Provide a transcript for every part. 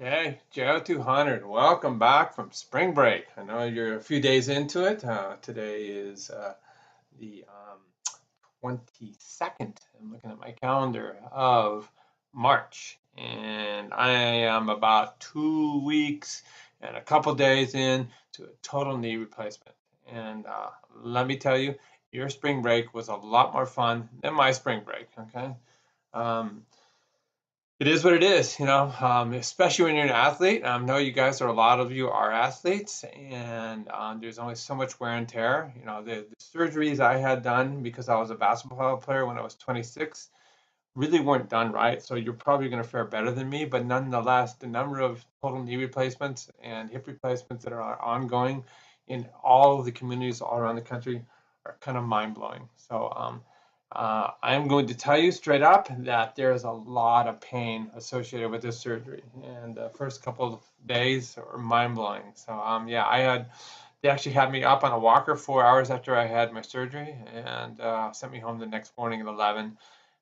Hey, Joe 200, welcome back from spring break. I know you're a few days into it. Today is the 22nd. I'm looking at my calendar of March, and I am about 2 weeks and a couple days in to a total knee replacement. And let me tell you, your spring break was a lot more fun than my spring break, okay? Um, it is what it is, especially when you're an athlete. I know you guys are, a lot of you are athletes, and there's only so much wear and tear. The surgeries I had done because I was a basketball player when I was 26 really weren't done right. So you're probably going to fare better than me. But nonetheless, the number of total knee replacements and hip replacements that are ongoing in all of the communities all around the country are kind of mind blowing. So I am going to tell you straight up that there's a lot of pain associated with this surgery, and the first couple of days are mind blowing. So yeah, they actually had me up on a walker 4 hours after I had my surgery, and sent me home the next morning at 11.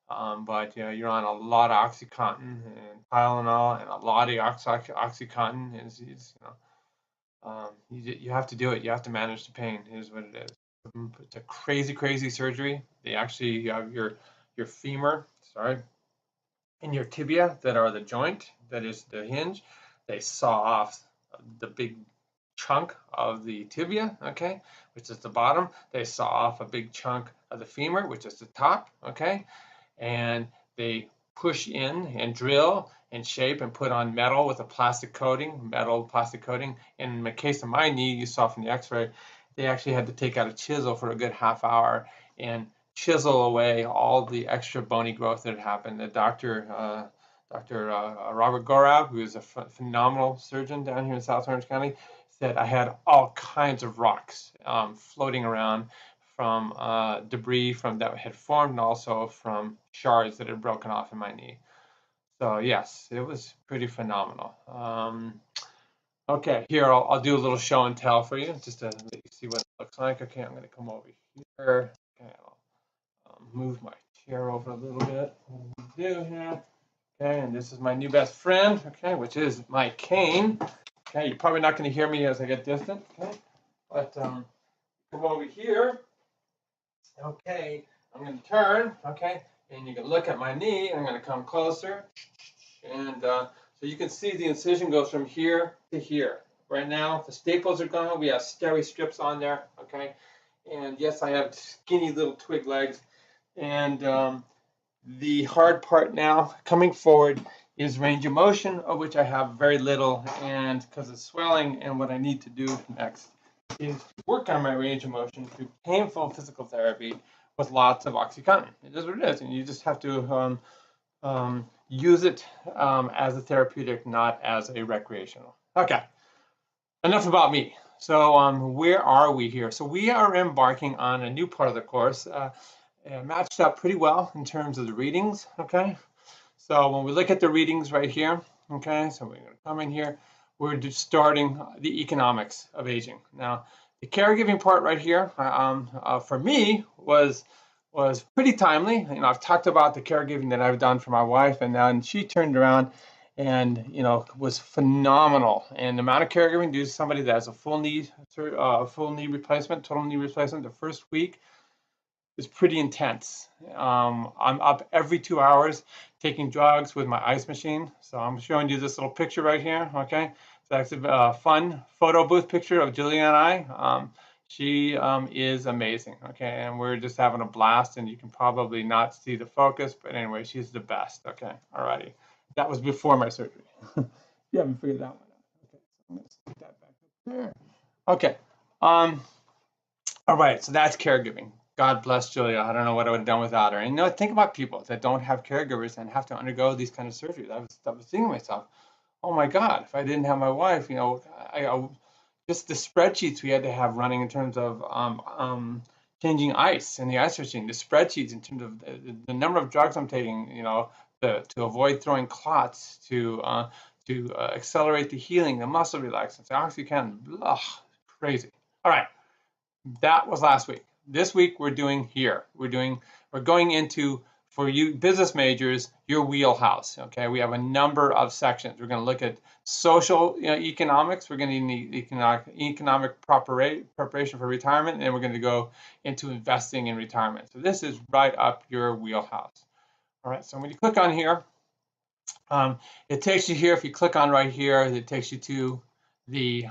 But yeah, you're on a lot of OxyContin and Tylenol, and a lot of OxyContin you have to do it. You have to manage the pain. Here's what it is. It's a crazy, crazy surgery. They actually have your femur, sorry, and your tibia that are the joint that is the hinge. They saw off the big chunk of the tibia, okay, which is the bottom. They saw off a big chunk of the femur, which is the top, okay, and they push in and drill and shape and put on metal with a plastic coating, metal plastic coating. In the case of my knee, you saw from the x-ray, they actually had to take out a chisel for a good half hour and chisel away all the extra bony growth that had happened. The Dr. Robert Gorab, who is a phenomenal surgeon down here in South Orange County, said I had all kinds of rocks floating around from debris from that had formed, and also from shards that had broken off in my knee. So yes, it was pretty phenomenal. Okay, here I'll do a little show and tell for you, just to let you see what it looks like. Okay, I'm going to come over here. Okay, I'll move my chair over a little bit. What we do here. Okay, and this is my new best friend. Okay, which is my cane. Okay, you're probably not going to hear me as I get distant. Okay, but come over here. Okay, I'm going to turn, okay, and you can look at my knee. I'm going to come closer, and so you can see the incision goes from here to here. Right now, the staples are gone. We have steri strips on there, okay, and yes, I have skinny little twig legs, and the hard part now coming forward is range of motion, of which I have very little, and because of swelling, and what I need to do next is to work on my range of motion through painful physical therapy with lots of OxyContin. It is what it is, and you just have to use it as a therapeutic, not as a recreational. Okay, enough about me. So where are we here? So we are embarking on a new part of the course, matched up pretty well in terms of the readings, okay? So when we look at the readings right here, okay, so we're going to come in here, we're just starting the economics of aging. Now, the caregiving part right here, for me, was pretty timely. I've talked about the caregiving that I've done for my wife, and then she turned around and was phenomenal. And the amount of caregiving due to somebody that has a full knee replacement, total knee replacement, the first week is pretty intense. I'm up every 2 hours taking drugs with my ice machine. So I'm showing you this little picture right here, okay? So that's a fun photo booth picture of Julia and I. She is amazing, okay? And we're just having a blast, and you can probably not see the focus, but anyway, she's the best, okay? Alrighty. That was before my surgery. You haven't figured that one out. Okay, so I'm gonna stick that back up there. Okay. All right, so that's caregiving. God bless Julia. I don't know what I would have done without her. And think about people that don't have caregivers and have to undergo these kind of surgeries. I was thinking to myself, oh my God, if I didn't have my wife, just the spreadsheets we had to have running in terms of changing ice in the ice machine, the spreadsheets in terms of the number of drugs I'm taking, to avoid throwing clots, to accelerate the healing, the muscle relaxants, the OxyContin, blah, crazy. All right. That was last week. This week we're doing here. We're going into for you business majors, your wheelhouse. Okay, we have a number of sections. We're going to look at social economics. We're going to need economic preparation for retirement, and we're going to go into investing in retirement. So this is right up your wheelhouse. All right, so when you click on here, it takes you here. If you click on right here, it takes you to the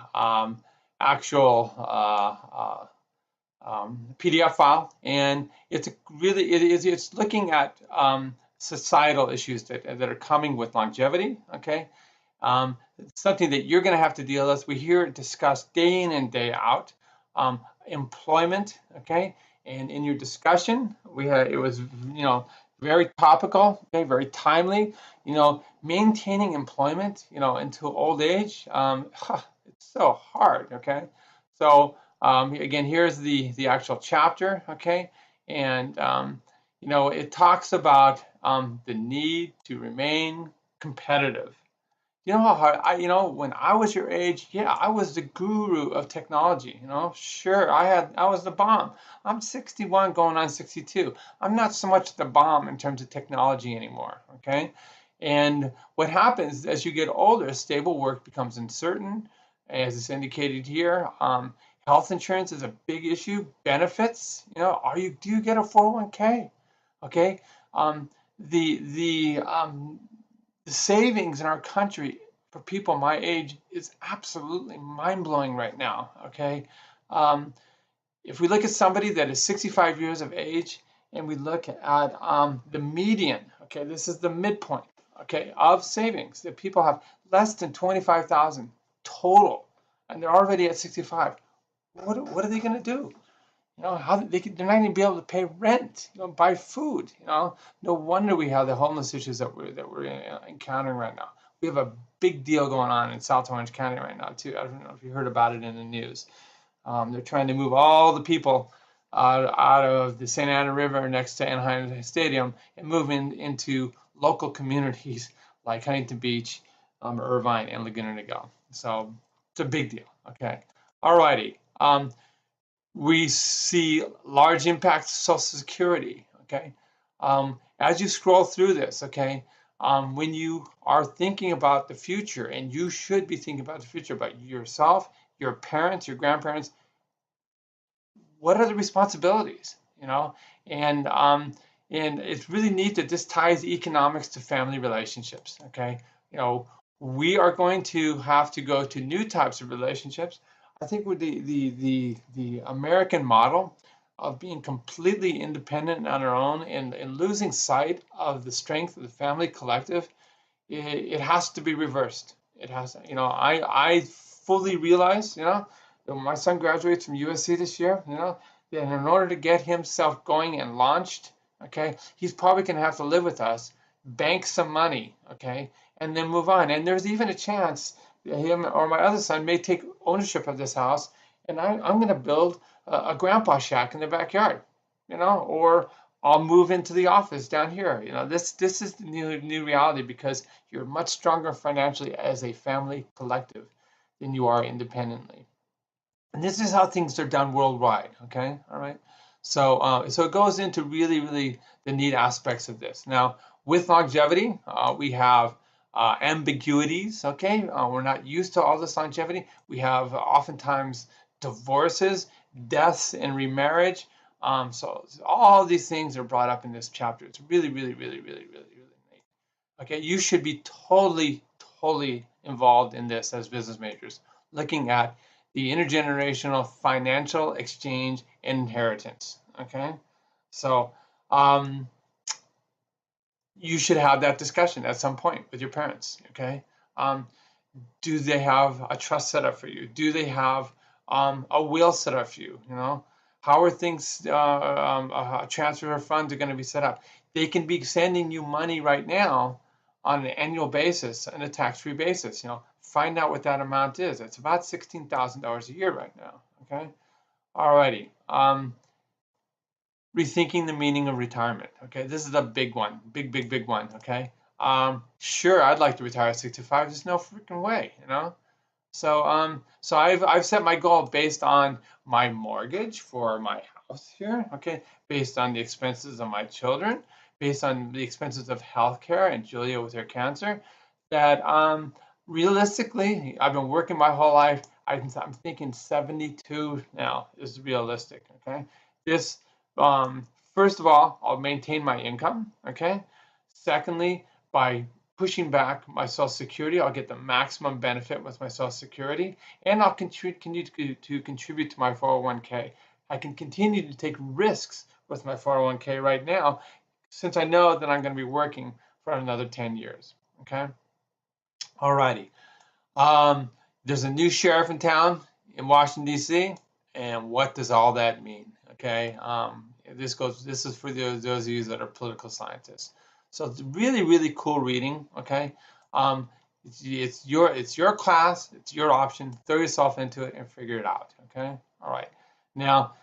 actual PDF file, and it's it's looking at societal issues that are coming with longevity. Okay, it's something that you're going to have to deal with. We hear it discussed day in and day out. Employment, okay, and in your discussion, it was very topical, okay, very timely. Maintaining employment, into old age, it's so hard, okay. So again, here's the actual chapter, okay, and it talks about the need to remain competitive. You know how hard when I was your age, yeah, I was the guru of technology, sure, I was the bomb. I'm 61 going on 62. I'm not so much the bomb in terms of technology anymore, okay? And what happens as you get older, stable work becomes uncertain, as it's indicated here. Health insurance is a big issue. Benefits, do you get a 401k? Okay, the savings in our country for people my age is absolutely mind-blowing right now, okay? If we look at somebody that is 65 years of age and we look at the median, okay, this is the midpoint, okay, of savings that people have less than 25,000 total, and they're already at 65. What are they going to do? They're not going to be able to pay rent, buy food. No wonder we have the homeless issues that we're encountering right now. We have a big deal going on in South Orange County right now too. I don't know if you heard about it in the news. They're trying to move all the people out of the Santa Ana River next to Anaheim Stadium and move into local communities like Huntington Beach, Irvine, and Laguna Niguel. So it's a big deal. Okay. All righty. We see large impacts to Social Security, okay? As you scroll through this, okay, when you are thinking about the future, and you should be thinking about the future, about yourself, your parents, your grandparents, what are the responsibilities, And it's really neat that this ties economics to family relationships, okay? We are going to have to go to new types of relationships. I think with the American model of being completely independent on our own and losing sight of the strength of the family collective, it has to be reversed. It has, I fully realize, my son graduates from USC this year, that in order to get himself going and launched, okay, he's probably going to have to live with us, bank some money, okay, and then move on. And there's even a chance him or my other son may take ownership of this house, and I'm going to build a grandpa shack in the backyard, or I'll move into the office down here. This is the new reality, because you're much stronger financially as a family collective than you are independently. And this is how things are done worldwide. Okay, all right. So it goes into really the neat aspects of this. Now, with longevity, we have ambiguities, okay? We're not used to all this longevity. We have oftentimes divorces, deaths, and remarriage. So all these things are brought up in this chapter. It's really neat. Okay, you should be totally involved in this as business majors, looking at the intergenerational financial exchange and inheritance, okay? So you should have that discussion at some point with your parents, okay? Do they have a trust set up for you? Do they have a will set up for you? How are things, transfer of funds are going to be set up? They can be sending you money right now on an annual basis, on a tax-free basis. Find out what that amount is. It's about $16,000 a year right now, okay? Alrighty. Rethinking the meaning of retirement. Okay, this is a big one, big one. Okay, sure, I'd like to retire at 65. There's no freaking way, So so I've set my goal based on my mortgage for my house here. Okay, based on the expenses of my children, based on the expenses of healthcare and Julia with her cancer, that realistically, I've been working my whole life. I'm thinking 72 now is realistic. Okay, this first of all, I'll maintain my income. Okay, secondly, by pushing back my Social Security, I'll get the maximum benefit with my Social Security, and I'll continue to contribute to my 401k. I can continue to take risks with my 401k right now, since I know that I'm going to be working for another 10 years. Okay. Alrighty. There's a new sheriff in town in Washington, D.C., and what does all that mean? Okay. This is for those of you that are political scientists. So it's really, really cool reading. Okay. It's your class. It's your option. Throw yourself into it and figure it out. Okay. All right. Now,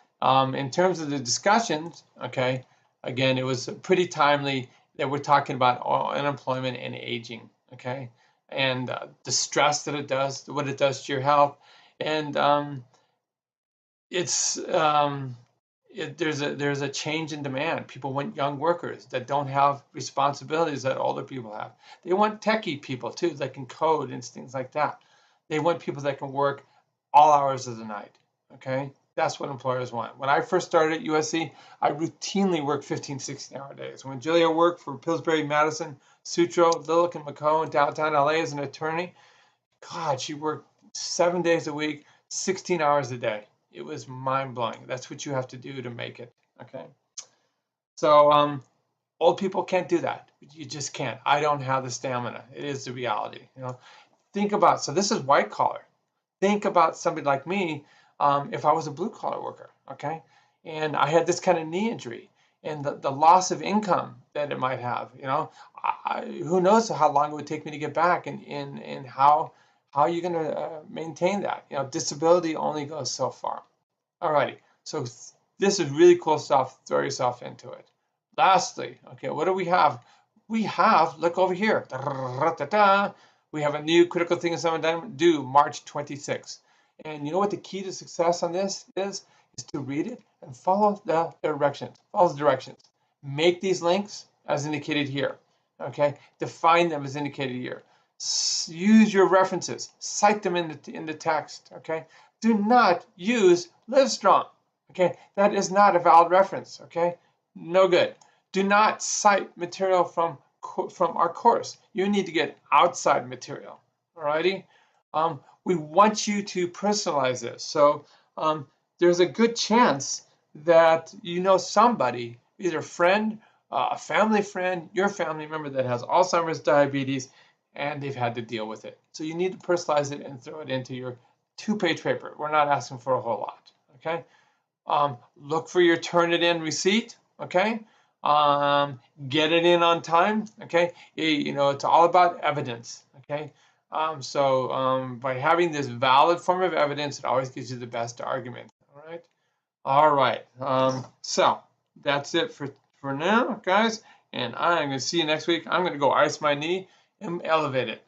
in terms of the discussions, okay, again, it was pretty timely that we're talking about unemployment and aging. Okay. And the stress that it does, what it does to your health, and there's a change in demand. People want young workers that don't have responsibilities that older people have. They want techie people too that can code and things like that. They want people that can work all hours of the night. Okay, that's what employers want. When I first started at USC, I routinely worked 15, 16-hour days. When Julia worked for Pillsbury, Madison, Sutro, Lillick, and McCoe in downtown LA as an attorney, God, she worked 7 days a week, 16 hours a day. It was mind-blowing. That's what you have to do to make it. Okay. So old people can't do that. You just can't. I don't have the stamina. It is the reality. Think about, so this is white collar. Think about somebody like me, if I was a blue collar worker, okay, and I had this kind of knee injury and the loss of income that it might have, who knows how long it would take me to get back, and how are you going to maintain that? Disability only goes so far. Alrighty, so this is really cool stuff. Throw yourself into it. Lastly, okay, what do we have? We have, look over here. We have a new critical thinking summit due March 26th. And you know what the key to success on this is? Is to read it and follow the directions. Follow the directions. Make these links as indicated here. Okay, define them as indicated here. Use your references. Cite them in the text. Okay, do not use Livestrong. Okay, that is not a valid reference. Okay, no good. Do not cite material from our course. You need to get outside material. Alrighty. We want you to personalize this. So there's a good chance that you know somebody, either a friend, a family friend, your family member that has Alzheimer's, diabetes, and they've had to deal with it. So you need to personalize it and throw it into your 2-page paper. We're not asking for a whole lot. Okay. Look for your Turnitin receipt. Okay. Get it in on time. Okay. It's all about evidence. Okay. By having this valid form of evidence, it always gives you the best argument. All right. All right. So that's it for now, guys. And I'm going to see you next week. I'm going to go ice my knee and elevate it.